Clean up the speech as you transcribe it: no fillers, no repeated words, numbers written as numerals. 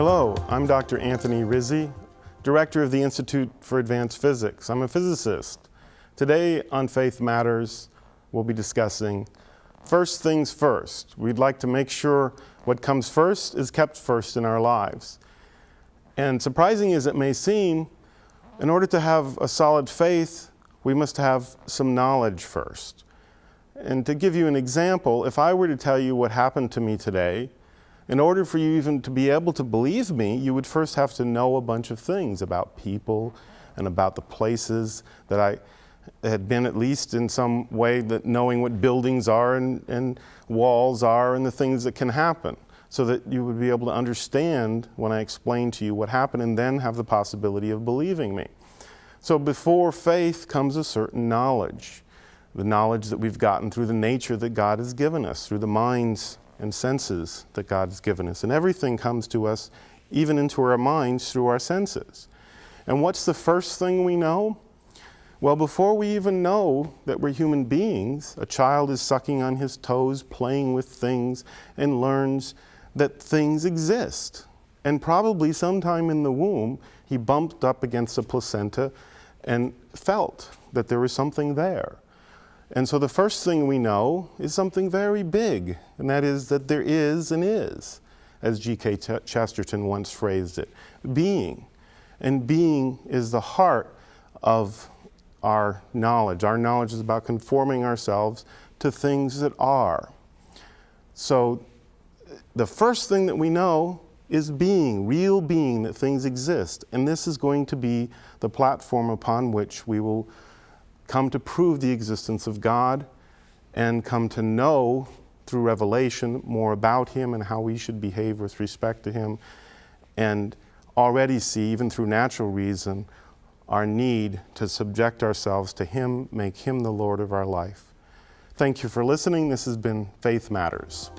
Hello, I'm Dr. Anthony Rizzi, Director of the Institute for Advanced Physics. I'm a physicist. Today on Faith Matters, we'll be discussing first things first. We'd like to make sure what comes first is kept first in our lives. And surprising as it may seem, in order to have a solid faith, we must have some knowledge first. And to give you an example, if I were to tell you what happened to me today, in order for you even to be able to believe me, you would first have to know a bunch of things about people and about the places that I had been, at least in some way, that knowing what buildings are and walls are and the things that can happen, so that you would be able to understand when I explain to you what happened and then have the possibility of believing me. So before faith comes a certain knowledge, the knowledge that we've gotten through the nature that God has given us, through the minds and senses that God has given us. And everything comes to us, even into our minds, through our senses. And what's the first thing we know? Well, before we even know that we're human beings, a child is sucking on his toes, playing with things, and learns that things exist. And probably sometime in the womb, he bumped up against the placenta and felt that there was something there. And so the first thing we know is something very big, and that is that there is an is, as G.K. Chesterton once phrased it, being. And being is the heart of our knowledge. Our knowledge is about conforming ourselves to things that are. So the first thing that we know is being, real being, that things exist. And this is going to be the platform upon which we will come to prove the existence of God and come to know through revelation more about Him and how we should behave with respect to Him, and already see, even through natural reason, our need to subject ourselves to Him, make Him the Lord of our life. Thank you for listening. This has been Faith Matters.